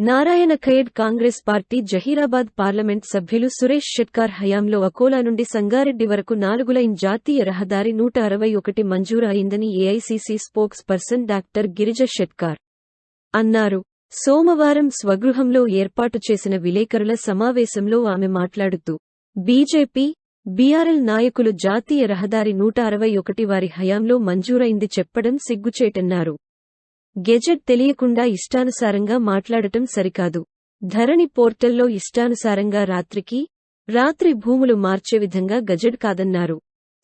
Narayankhed Congress party Zaheerabad parliament సభ్యులు సురేష్ షెట్కార్ హయాంలో అకోలా నుండి సంగారెడ్డి వరకు 4 లైన్ జాతీయ రహదారి 161 మంజూరు అయిందని AICC spokes person doctor Girija Shetkar అన్నారు. సోమవారం స్వగృహంలో ఏర్పాటు చేసిన విలేకరుల సమావేశంలో ఆమె మాట్లాడుతూ, బీజేపీ, బీఆర్ఎల్ నాయకులు జాతీయ రహదారి 161 వారి హయాంలో మంజూరైంది చెప్పడం సిగ్గుచేటన్నారు. గెజెట్ తెలియకుండా ఇష్టానుసారంగా మాట్లాడటం సరికాదు. ధరణి పోర్టల్లో ఇష్టానుసారంగా రాత్రి భూములు మార్చే విధంగా గెజెట్ కాదన్నారు.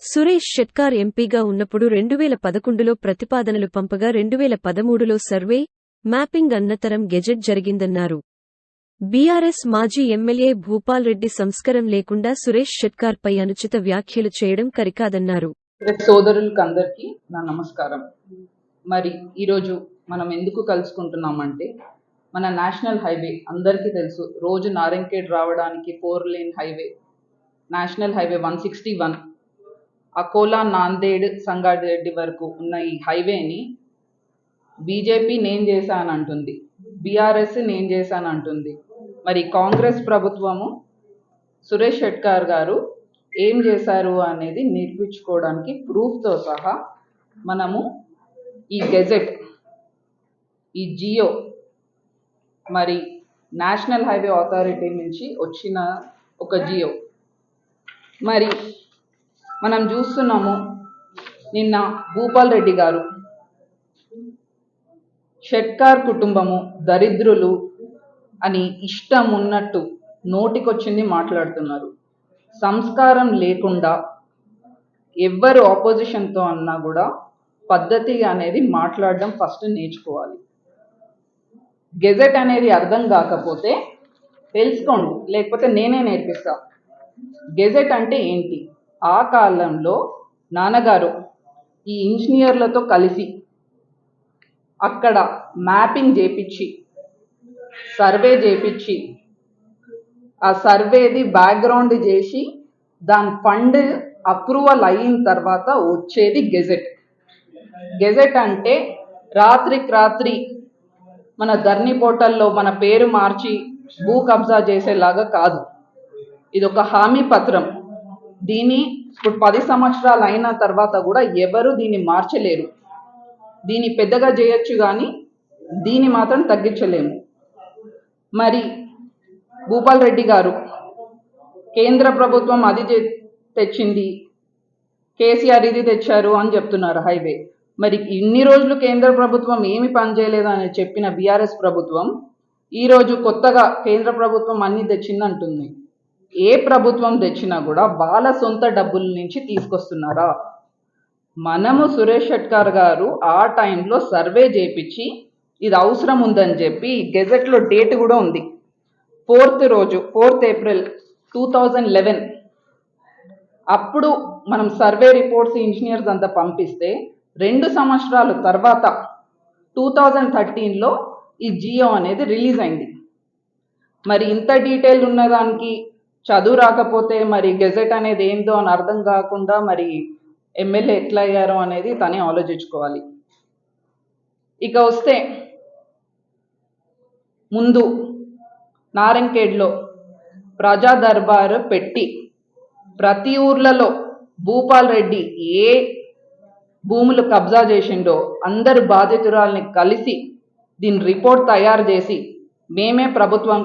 సురేష్ షెట్కార్ ఎంపీగా ఉన్నప్పుడు 2011లో ప్రతిపాదనలు పంపగా 2013లో సర్వే, మ్యాపింగ్ అనంతరం గెజెట్ జరిగిందన్నారు. బీఆర్ఎస్ మాజీ ఎమ్మెల్యే భూపాల్ రెడ్డి సంస్కారం లేకుండా సురేష్ షెట్కార్ పై అనుచిత వ్యాఖ్యలు చేయడం కరికాదన్నారు. సోదరులకందరికీ నా నమస్కారం. మరి ఈరోజు మనం ఎందుకు కలుసుకుంటున్నామంటే, మన నేషనల్ హైవే అందరికీ తెలుసు. రోజు నారాయణఖేడ్ రావడానికి 4 lane highway, national highway 161, Akola, Nanded, Sangareddy వరకు ఉన్న ఈ హైవేని బీజేపీ నేను చేశానంటుంది, బీఆర్ఎస్ నేను చేశానంటుంది. మరి కాంగ్రెస్ ప్రభుత్వము సురేష్ షెట్కార్ గారు ఏం చేశారు అనేది నిరూపించుకోవడానికి ప్రూఫ్తో సహా మనము ఈ గెజెట్, ఈ జియో, మరి నేషనల్ హైవే అథారిటీ నుంచి వచ్చిన ఒక జియో మరి మనం చూస్తున్నాము. నిన్న భూపాల్ రెడ్డి గారు షెట్కార్ కుటుంబము దరిద్రులు అని ఇష్టం ఉన్నట్టు నోటికొచ్చింది మాట్లాడుతున్నారు. సంస్కారం లేకుండా ఎవ్వరు ఆపోజిషన్తో అన్నా కూడా పద్ధతిగా అనేది మాట్లాడడం ఫస్ట్ నేర్చుకోవాలి. గెజెట్ అనేది అర్థం కాకపోతే తెలుసుకోండి, లేకపోతే నేనే నేర్పిస్తా. గెజెట్ అంటే ఏంటి? ఆ కాలంలో నాన్నగారు ఈ ఇంజనీర్లతో కలిసి అక్కడ మ్యాపింగ్ చేపించి, సర్వే చేపించి, ఆ సర్వేది బ్యాక్గ్రౌండ్ చేసి దాని ఫండ్ అప్రూవల్ అయిన తర్వాత వచ్చేది గెజెట్. గెజెట్ అంటే రాత్రి మన ధరణి పోర్టల్లో మన పేరు మార్చి భూ కబ్జా చేసేలాగా కాదు. ఇది ఒక హామీ పత్రం. దీన్ని ఇప్పుడు 10 సంవత్సరాలు అయిన తర్వాత కూడా ఎవరు దీన్ని మార్చలేరు. దీన్ని పెద్దగా చేయొచ్చు కానీ దీన్ని మాత్రం తగ్గించలేము. మరి భూపాల్ రెడ్డి గారు కేంద్ర ప్రభుత్వం అది తెచ్చింది, కేసీఆర్ ఇది తెచ్చారు అని చెప్తున్నారు హైవే. మరి ఇన్ని రోజులు కేంద్ర ప్రభుత్వం ఏమి పనిచేయలేదని చెప్పిన బీఆర్ఎస్ ప్రభుత్వం ఈరోజు కొత్తగా కేంద్ర ప్రభుత్వం అన్ని తెచ్చిందంటుంది. ఏ ప్రభుత్వం తెచ్చినా కూడా వాళ్ళ సొంత డబ్బుల నుంచి తీసుకొస్తున్నారా? మనము సురేష్ షెట్కార్ గారు ఆ టైంలో సర్వే చేయించి ఇది అవసరం ఉందని చెప్పి గెజెట్లో డేట్ కూడా ఉంది. 4 ఏప్రిల్ 2011 అప్పుడు మనం సర్వే రిపోర్ట్స్ ఇంజనీర్స్ అంతా పంపిస్తే 2 సంవత్సరాల తర్వాత 2013లో ఈ జియో అనేది రిలీజ్ అయింది. మరి ఇంత డీటెయిల్ ఉన్నదానికి చదువు రాకపోతే మరి గెజెట్ అనేది ఏందో అని అర్థం కాకుండా మరి ఎమ్మెల్యే ఎట్లా అయ్యారో అనేది తనే ఆలోచించుకోవాలి. ఇక వస్తే ముందు నారాయణఖేడ్లో ప్రజా దర్బారు పెట్టి ప్రతి ఊర్లలో భూపాల్ రెడ్డి ఏ భూములు కబ్జా చేసిండో అందరు బాధితురాల్ని కలిసి దీని రిపోర్ట్ తయారు చేసి మేమే ప్రభుత్వం